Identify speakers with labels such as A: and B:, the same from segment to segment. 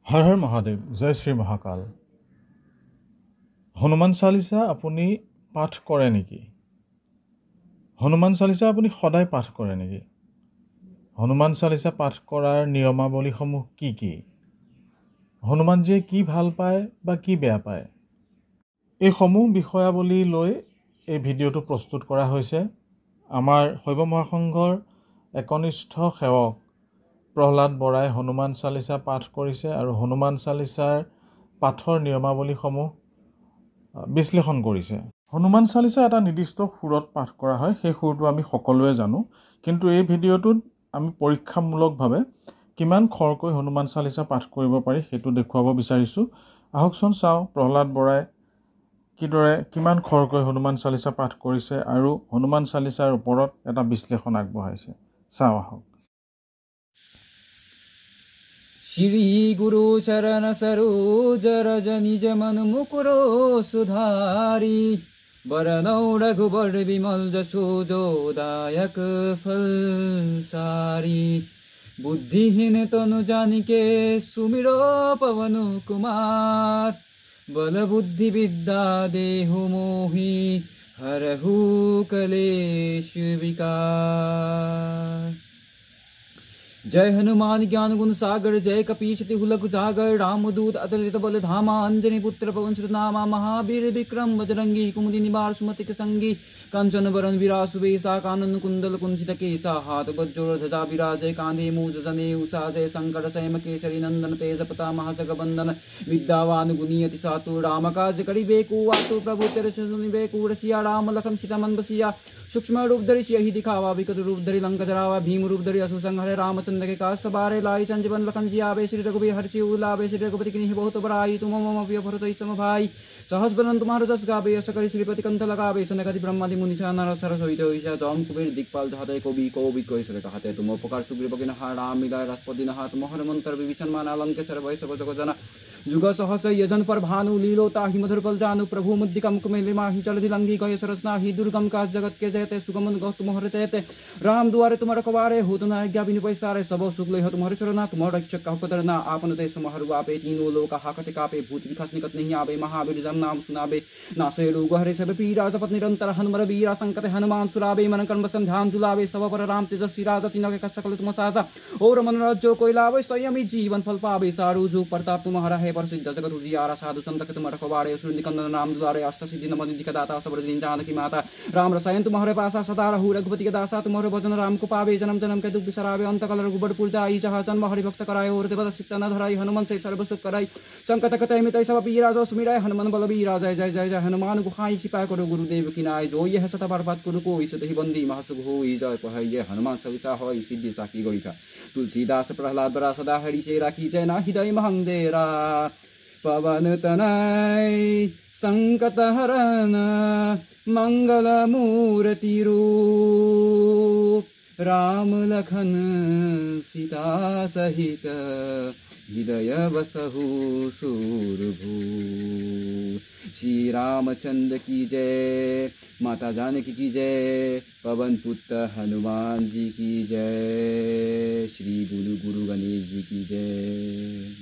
A: হৰ হৰ মহাদেৱ জয় শ্ৰী মহাকাল হনুমান চালিসা আপুনি পাঠ কৰে নেকি হনুমান চালিসা আপুনি সদায় পাঠ কৰে নেকি হনুমান চালিসা পাঠ কৰাৰ নিয়মাৱলীসমূহ কি কি হনুমানজীয়ে কি ভাল পায় বা কি বেয়া পায় এই সমূহ বিষয়াৱলী লৈ এই ভিডিঅটো প্ৰস্তুত কৰা হৈছে আমাৰ শৈৱ মহাসংঘৰ একনিষ্ঠ সেৱক প্ৰহ্লাদ বৰাই হনুমান চালিসা পাঠ কৰিছে আৰু হনুমান চালিসাৰ পাঠৰ নিয়মাৱলীসমূহ বিশ্লেষণ কৰিছে হনুমান চালিসা এটা নিৰ্দিষ্ট সুৰত পাঠ কৰা হয় সেই সুৰটো আমি সকলোৱে জানো কিন্তু এই ভিডিঅটোত আমি পৰীক্ষামূলকভাৱে কিমান খৰকৈ হনুমান চালিসা পাঠ কৰিব পাৰি হেতু দেখুৱাব বিচাৰিছো আহকচোন চাও প্ৰহ্লাদ বৰাই কিমান খৰকৈ হনুমান চালিসা পাঠ কৰিছে আৰু হনুমান চালিসাৰ ওপৰত এটা বিশ্লেষণ আগবঢ়াইছে চাও আহক
B: श्री गुरु शरण सरोज रज निज मन मुकुरो सुधारी वरनौ रघुबर विमल जसो जोदायक फल सारी बुद्धिहीन तनु जानिके सुमिरो पवन कुमार बल बुद्धि विद्या देहु मोहि हरहु कलेश विकार जय हनुमान ज्ञान गुण सागर जय कपीश तिहु लघु सागर रामदूत अतुलित बल धामा अंजनी पुत्र पवन सुत नामा महावीर विक्रम बजरंगी कुमुदि निवार सुमति संगी कंचन वरण विराज सुबेसा कानन कुंडल कुंसित केसा हाथ वज्र ध्वजा विराजय कांधे मूज जने उसाजय शंकर संयम केसरी नंदन तेज प्रताप महाजग बंदन विद्यावान गुणी अति सातु राम काज करिबे को आतु प्रभु चरित सुनिबे को रसिया राम लखन सीता मन बसिया सूक्ष्म रूप धरि सियहि दिखावा विकट रूप धरि लंक जरावा भीम रूप धरि असुर संहारे रामचंद्र के काज सवारे लाई संजीवन लखन जियावे श्री रघुबीर हर्षि उलावे श्री रघुपति की बहुत बड़ाई तुम मम प्रिय भरत सम भाई सहस बदन तुम्हारो जस गावे यश करि श्रीपति कंठ लगावे सनकादि ब्रह्मादि मुनि नर सरस होइते होइसा जम कुबेर दिक्पाल धाते कवि कवि सरे कहते तुम उपकार सुग्रीव किनहा राम मिलाय राजपति नहा तुम हर मंत्र विभीषण मान अलंकेश्वर भय सब जग जना जुग सहस यजन पर भानु लीलोता ही मधुर पल जानु प्रभु मुद्रिका मुख में माही चलधि लंघी गए सरसना ही दुर्गम काज जगत के जयते सुगमन गौ तुमहर तेते राम दुआरे तुम रखवारे हो तुम आज्ञा बिनु पैसारे सब सुख लय तुम्हारे शरणा तुम रक्षक कहु तरना आपन ते समहरु आपे तीनों लोक हाकते कापे भूत विखस निकट नहीं आवे महावीर जन नाम सुनाबे नासे रोग हरे सब पीरा जपत निरंतर हनुमर वीरा संकट हनुमान सुराबे मन कर्म संध्यान जुलाबे सब पर राम तेजस्वी राजा तीनों के सकल तुम साजा और मन राज्यो कोई लावे स्वयं जीवन फल पावे सारू जो प्रताप तुम्हारा है प्रसिद्ध जगत उजियारा साधु संत के तुम रखवारे असुर निकंदन नाम दुआरे अष्ट सिद्धि नव निधि दाता सब दिन जानकी माता राम रसायन तुम्हारे पासा सदा रहु रघुपति के दासा तुम्हारे भजन राम को पावे जन्म जन्म के दुख बिसरावे अंत काल रघुबर जाई जहाँ जन्म हरि भक्त कराए और देवता सिद्ध न धराई हनुमान से सर्व सुख कराई संकट कटय मिटय सब पीरा जो सुमिरै हनुमान बल बीरा जय जय जय जय हनुमान गुहाई कृपा करो गुरुदेव की नाय जो यह सत बर्बाद करो को इस ही बंदी महासुख हो जय कहै ये हनुमान सविसा होय सिद्धि साखी गईसा तुलसीदास प्रहलाद बरा सदा हरि से राखी जय ना हृदय महंदेरा पवन तनय संकट हरन मंगल मूर्ति रूप राम लखन सीता सहित हृदय बसहु सूरभू श्री रामचंद्र की जय माता जानकी की जय पवन पुत्र हनुमान जी की जय श्री गुरु गुरु गणेश जी की जय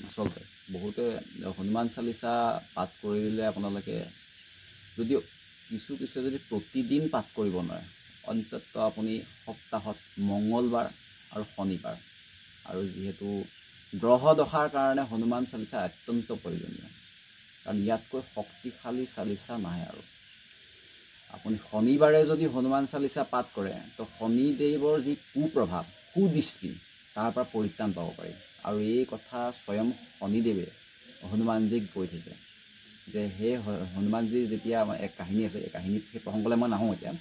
B: आसलते बहुते हनुमान चालिसा पाठ करिले आपनालोके यदि किछु किछु यदि प्रतिदिन पाठ करिब नय अन्तत आपुनि सप्ताहत मंगलबार और शनिबार और जेहेतु ग्रह दशार कारण हनुमान चालिसा अत्यंत प्रयोजनीय कारण इतक शक्तिशाली चालिसा नाहे और आपुनि शनिबारे यदि हनुमान चालिसा पाठ करे तो शनिदेवर जी कुप्रभाव कुदृष्टि तार पर परित्राण पाब पारि और ये कथा स्वयं शनिदेवे हनुमानजीक কৈ থৈছে যে हे हनुमानजी जेतिया एक कहानी আছে এই কাহিনী প্ৰসংগলৈ মই নাহো এতিয়া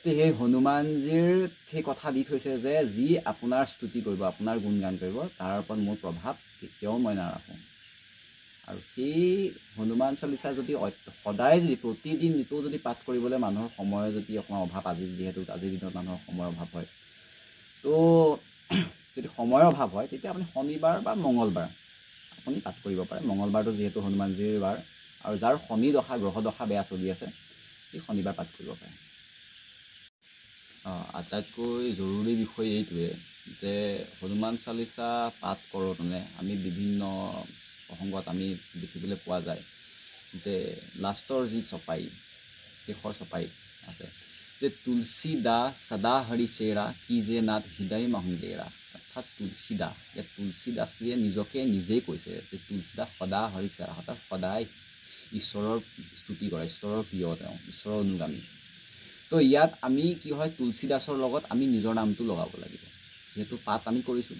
B: তো हे हनुमानजीर সেই কথা দি থৈছে যে যি আপোনাৰ স্তুতি কৰিব আপোনাৰ গুণগান কৰিব তাৰ ওপৰত মোৰ প্ৰভাৱ কেতিয়াও মই নাৰাখোঁ আৰু সেই হনুমান চালিসা যদি সদায় যদি প্ৰতিদিন নিতৌ যদি পাঠ কৰিবলৈ মানুহৰ সময় যদি অকণমান অভাৱ আজি যেহেতু আজিৰ দিনত মানুহৰ সময় অভাৱ হয় তো যদি সময় অভাৱ হয় তেতিয়া আপুনি শনিবাৰ বা মঙ্গলবাৰ আপুনি পাঠ কৰিব পাৰে মঙ্গলবাৰটো যেহেতু হনুমানজীৰ বাৰ আৰু যাৰ শনি দশা গ্ৰহ দশা বেয়া চলি আছে সেই শনিবাৰ পাঠ কৰিব পাৰে আটাইতকৈ জৰুৰী বিষয় এইটোৱে যে হনুমান চালিচা পাঠ কৰোঁতে আমি বিভিন্ন প্ৰসংগত আমি দেখিবলৈ পোৱা যায় যে লাষ্টৰ যি চপাই শেষৰ চপাই আছে যে তুলসী দা সদা হৰি চেৰা কি যে নাথ হৃদয় মহংগেৰা অৰ্থাৎ তুলসী দা ইয়াত তুলসী দাসীয়ে নিজকে নিজেই কৈছে যে তুলসী দাস সদা হৰি চেৰা অৰ্থাৎ সদায় ঈশ্বৰৰ স্তুতি কৰে, ঈশ্বৰৰ প্ৰিয় তেওঁ, ঈশ্বৰৰ অনুগামী। তো ইয়াত আমি কি হয় তুলসী দাসৰ লগত আমি নিজৰ নামটো লগাব লাগিব। যিহেতু পাঠ আমি কৰিছোঁ,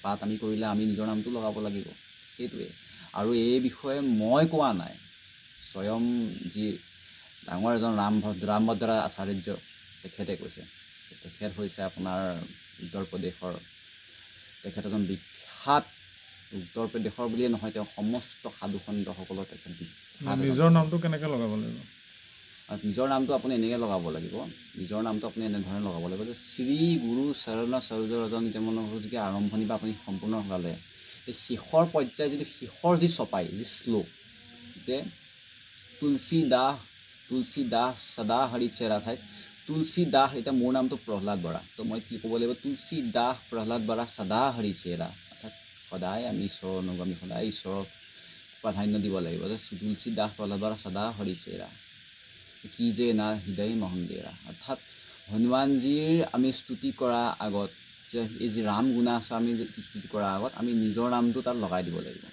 B: পাঠ আমি কৰিলে আমি নিজৰ নামটো লগাব লাগিব, সেইটোৱে। আৰু এই বিষয়ে মই কোৱা নাই, স্বয়ং যি ডাঙৰ এজন ৰামভদ্ৰ আচাৰ্য তেখেতে কৈছে। তেখেত হৈছে আপোনাৰ উত্তৰ প্ৰদেশৰ, তেখেত এজন বিখ্যাত, উত্তৰ প্ৰদেশৰ বুলিয়ে নহয় তেওঁ সমস্ত সাধু সন্তসকলৰ তেখেত বিখ্যাত।
A: নিজৰ নামটো কেনেকৈ লগাব লাগিব?
B: নিজৰ নামটো আপুনি এনেকৈ লগাব লাগিব, নিজৰ নামটো আপুনি এনেধৰণে লগাব লাগিব যে শ্ৰী গুৰু চৰণ সৰোজ ৰজন নিত্যানন্দজি আৰম্ভণি বা আপুনি সম্পূৰ্ণ ওলালে এই শেষৰ পৰ্যায় যদি শেষৰ যি চপাই যি শ্লোক যে তুলসী দাস সদা হৰি চেৰা ঠাইত তুলসী দাস, এতিয়া মোৰ নামটো প্ৰহ্লাদ বৰা, তো মই কি ক'ব লাগিব তুলসী দাস প্ৰহ্লাদ বৰা সদা হৰি চেৰা, অৰ্থাৎ সদায় আমি ঈশ্বৰৰ অনুগামী, সদায় ঈশ্বৰক প্ৰাধান্য দিব লাগিব যে তুলসী দাস প্ৰহ্লাদ বৰা সদা হৰি চেৰা কি যে না হৃদয় মহংগেৰা। অৰ্থাৎ হনুমানজীৰ আমি স্তুতি কৰাৰ আগত যে এই যি ৰাম গুণা আছে আমি স্তুতি কৰাৰ আগত আমি নিজৰ নামটো তাত লগাই দিব লাগিব।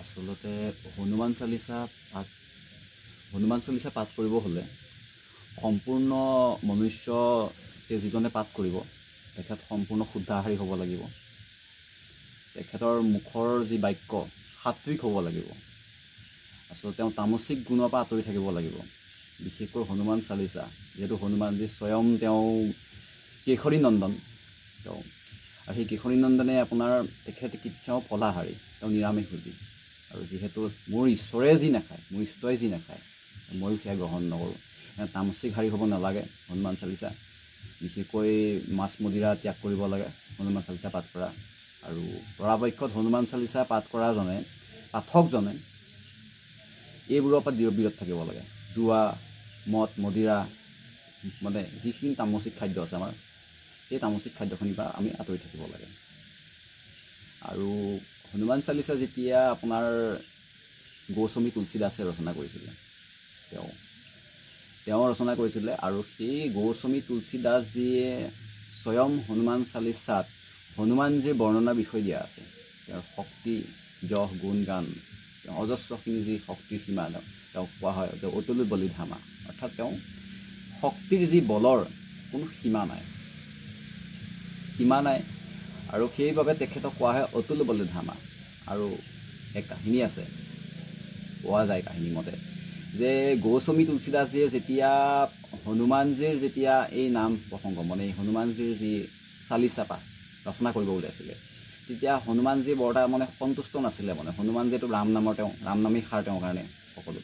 B: আচলতে হনুমান চালিচা পাঠ কৰিব হ'লে সম্পূৰ্ণ মনুষ্যতে যিজনে পাঠ কৰিব তেখেত সম্পূৰ্ণ শুদ্ধাহাৰী হ'ব লাগিব। তেখেতৰ মুখৰ যি বাক্য সাত্বিক হ'ব লাগিব। আচলতে তেওঁ তামসিক গুণৰ পৰা আঁতৰি থাকিব লাগিব। বিশেষকৈ হনুমান চালিচা, যিহেতু হনুমানজী স্বয়ং তেওঁ কেশৰী নন্দন তেওঁ, আৰু সেই কেশৰী নন্দনে আপোনাৰ তেখেত কেতিয়াও ফলাহাৰী, তেওঁ নিৰামিষভোজী। আৰু যিহেতু মোৰ ঈশ্বৰে যি নাখায়, মোৰ ইষ্টই যি নাখায় ময়ো সেয়া গ্ৰহণ নকৰোঁ। তামসিকহাৰী হ'ব নালাগে হনুমান চালিচা, বিশেষকৈ মাছ মদিৰা ত্যাগ কৰিব লাগে হনুমান চালিচা পাঠ কৰা। আৰু পৰাপক্ষত হনুমান চালিচা পাঠ কৰাজনে, পাঠকজনে এইবোৰৰ পৰা বিৰত থাকিব লাগে। জুৱা, মদ, মদিৰা, মানে যিখিনি তামসিক খাদ্য আছে আমাৰ, সেই তামসিক খাদ্যখিনিৰ পৰা আমি আঁতৰি থাকিব লাগে। আৰু হনুমান চালিচা যেতিয়া আপোনাৰ গৌস্বামী তুলসীদাসে ৰচনা কৰিছিলে, তেওঁ ৰচনা কৰিছিলে, আৰু সেই গৌস্বামী তুলসীদাসজীয়ে স্বয়ং হনুমান চালিচাত হনুমানজীৰ বৰ্ণনাৰ বিষয় দিয়া আছে। তেওঁৰ শক্তি, যশ, গুণ, গান, তেওঁ অজস্ৰখিনি যি শক্তিৰ সীমা তেওঁক কোৱা হয় যে অতুল বলিধামা, অৰ্থাৎ তেওঁ শক্তিৰ যি বলৰ কোনো সীমা নাই, আৰু সেইবাবে তেখেতক কোৱা হয় অতুল বলিধামা। আৰু এক কাহিনী আছে, পোৱা যায় কাহিনী মতে যে গৌস্বামী তুলসীদাসজীয়ে যেতিয়া হনুমানজীৰ যেতিয়া এই নাম প্ৰসংগ, মানে হনুমানজীৰ যি চালিচা পাঠ ৰচনা কৰিব ওলাইছিলে, তেতিয়া হনুমানজী বৰ এটা মানে সন্তুষ্ট নাছিলে। মানে হনুমানজীয়েতো ৰাম নামেই সাৰ তেওঁৰ কাৰণে সকলো,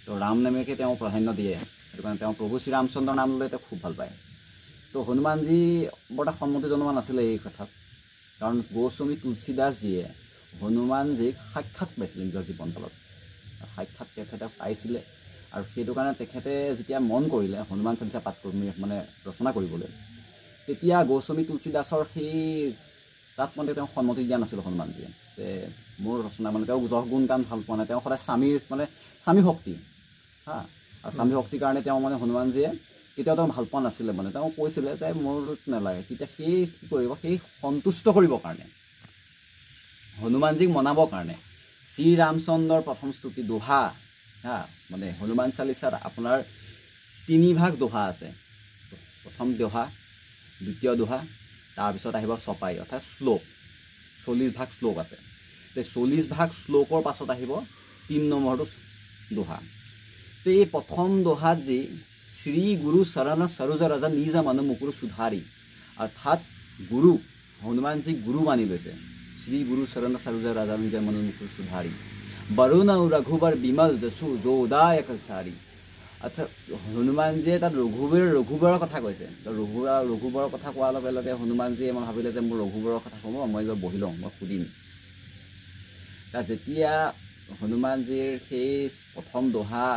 B: তো ৰাম নামেকে তেওঁ প্ৰাধান্য দিয়ে, সেইটো কাৰণে তেওঁ প্ৰভু শ্ৰীৰামচন্দ্ৰৰ নাম ল'লে তেওঁ খুব ভাল পায়। তো হনুমানজী বৰ এটা সন্মতি জনোৱা নাছিলে এই কথাত, কাৰণ গৌস্বামী তুলসীদাসজীয়ে হনুমানজীক সাক্ষাৎ পাইছিলে নিজৰ জীৱনকালত, সাক্ষাৎ তেখেতে পাইছিলে। আৰু সেইটো কাৰণে তেখেতে যেতিয়া মন কৰিলে হনুমান চালিচা পাঠ মানে ৰচনা কৰিবলৈ, তেতিয়া গৌস্বামী তুলসীদাসৰ সেই তাত মানে তেওঁ সন্মতি দিয়া নাছিল হনুমানজীয়ে, যে মোৰ ৰচনা মানে তেওঁ যশ গুণ গান ভাল পোৱা নাই, তেওঁ সদায় স্বামী ভক্তি আৰু স্বামী ভক্তিৰ কাৰণে তেওঁ মানে হনুমানজীয়ে কেতিয়াও তেওঁ ভাল পোৱা নাছিলে। মানে তেওঁ কৈছিলে যে মোৰ নালাগে। তেতিয়া সেই কি কৰিব, সেই সন্তুষ্ট কৰিবৰ কাৰণে, হনুমানজীক মনাবৰ কাৰণে শ্ৰীৰামচন্দ্ৰৰ প্ৰথম স্তুতি দোহা, মানে হনুমান চালিচাত আপোনাৰ 3 ভাগ দোহা আছে। প্ৰথম দোহা, দ্বিতীয় দোহা, তাৰপিছত আহিব চপাই, অৰ্থাৎ শ্লোক। 40 ভাগ শ্লোক আছে। তো 40 ভাগ শ্লোকৰ পাছত আহিব 3 নম্বৰটো দোহা। তো এই প্ৰথম দোহাত যি শ্ৰী গুৰু চৰণ সৰোজ ৰজ নিজ মন মুকুৰ সুধাৰী, অৰ্থাৎ গুৰু, হনুমানজীক গুৰু মানি লৈছে। শ্ৰী গুৰু চৰণ সৰোজ ৰজ নিজ মন মুকুৰ সুধাৰী, বৰুণ ৰঘুবৰ বিমল যশু যোদায়ক চাৰি। অৰ্থাৎ হনুমানজীয়ে তাত ৰঘুবৰৰ কথা কৈছে। তো ৰঘুবৰৰ কথা কোৱাৰ লগে লগে হনুমানজীয়ে মই ভাবিলে যে মোৰ ৰঘুবৰৰ কথা ক'ব, মই বহি লওঁ, মই সুধিম। তাত যেতিয়া হনুমানজীৰ সেই প্ৰথম দোহা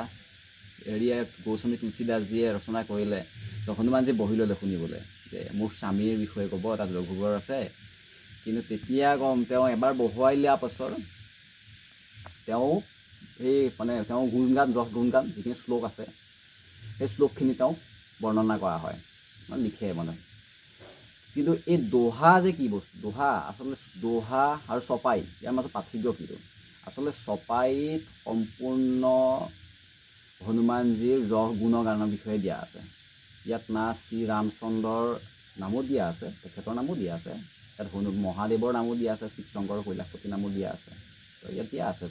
B: হেৰিয়ে গৌস্বামী তুলসীদাসজীয়ে ৰচনা কৰিলে তো হনুমানজী বহি ল'লে শুনিবলৈ যে মোৰ স্বামীৰ বিষয়ে ক'ব, তাত ৰঘুবৰ আছে। কিন্তু তেতিয়া তেওঁ এবাৰ বহুৱাই লোৱাৰ পাছত তেওঁ এই মানে তেওঁ গুণগান যিখিনি শ্লোক আছে সেই শ্লোকখিনি তেওঁ বৰ্ণনা কৰা হয়, মানে লিখে মানে। কিন্তু এই দোহা যে কি বস্তু, দোহা আচলতে দোহা আৰু চপাই ইয়াৰ মাজত পাৰ্থক্য কিটো? আচলতে চপাইত সম্পূৰ্ণ হনুমানজীৰ যশ গুণগানৰ বিষয়ে দিয়া আছে। ইয়াত না শ্ৰী ৰামচন্দ্ৰৰ নামো দিয়া আছে, তেখেতৰ নামো দিয়া আছে, ইয়াত মহাদেৱৰ নামো দিয়া আছে, শিৱ শংকৰ কৈলাশপতি নামো দিয়া আছে। তো ইয়াত দিয়া আছে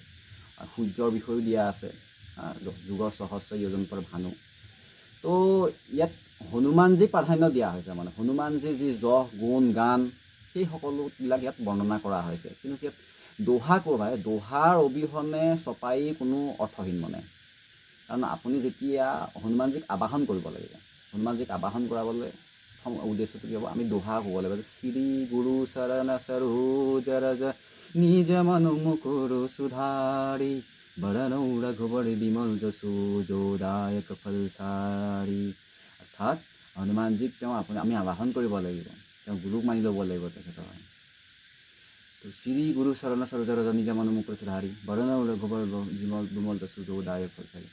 B: সূৰ্যৰ বিষয়েও দিয়া আছে, যুগ সহস্ৰ যোজন পৰ ভানু। তো ইয়াত হনুমানজীক প্ৰাধান্য দিয়া হৈছে, মানে হনুমানজীৰ যি যশ গুণ গান সেই সকলোবিলাক ইয়াত বৰ্ণনা কৰা হৈছে। কিন্তু ইয়াত দোহা ক'ৰবাই, দোহাৰ অবিহনে চপাই কোনো অৰ্থহীন মানে। কাৰণ আপুনি যেতিয়া হনুমানজীক আবাহন কৰিব লাগিব, হনুমানজীক আবাহন কৰাবলৈ প্ৰথম উদ্দেশ্যটো কি হ'ব, আমি দোহা ক'ব লাগিব যে শ্ৰী গুৰু চৰণ সৰোজ ৰজ নিজ মনো মুকুৰ সুধাৰি বৰণৌ ৰঘুবৰ বিমল যশো যোদায়ক ফলচাৰি। অৰ্থাৎ হনুমানজীক আমি আবাহন কৰিব লাগিব, তেওঁ গুৰুক মানি ল'ব লাগিব তেখেতৰ। তো শ্ৰী গুৰু চৰণ সৰোজ ৰজ নিজ মনো মুকুৰ সুধাৰি বৰণৌ ৰঘুবৰ বিমল যশো যোদায়ক ফলচাৰি।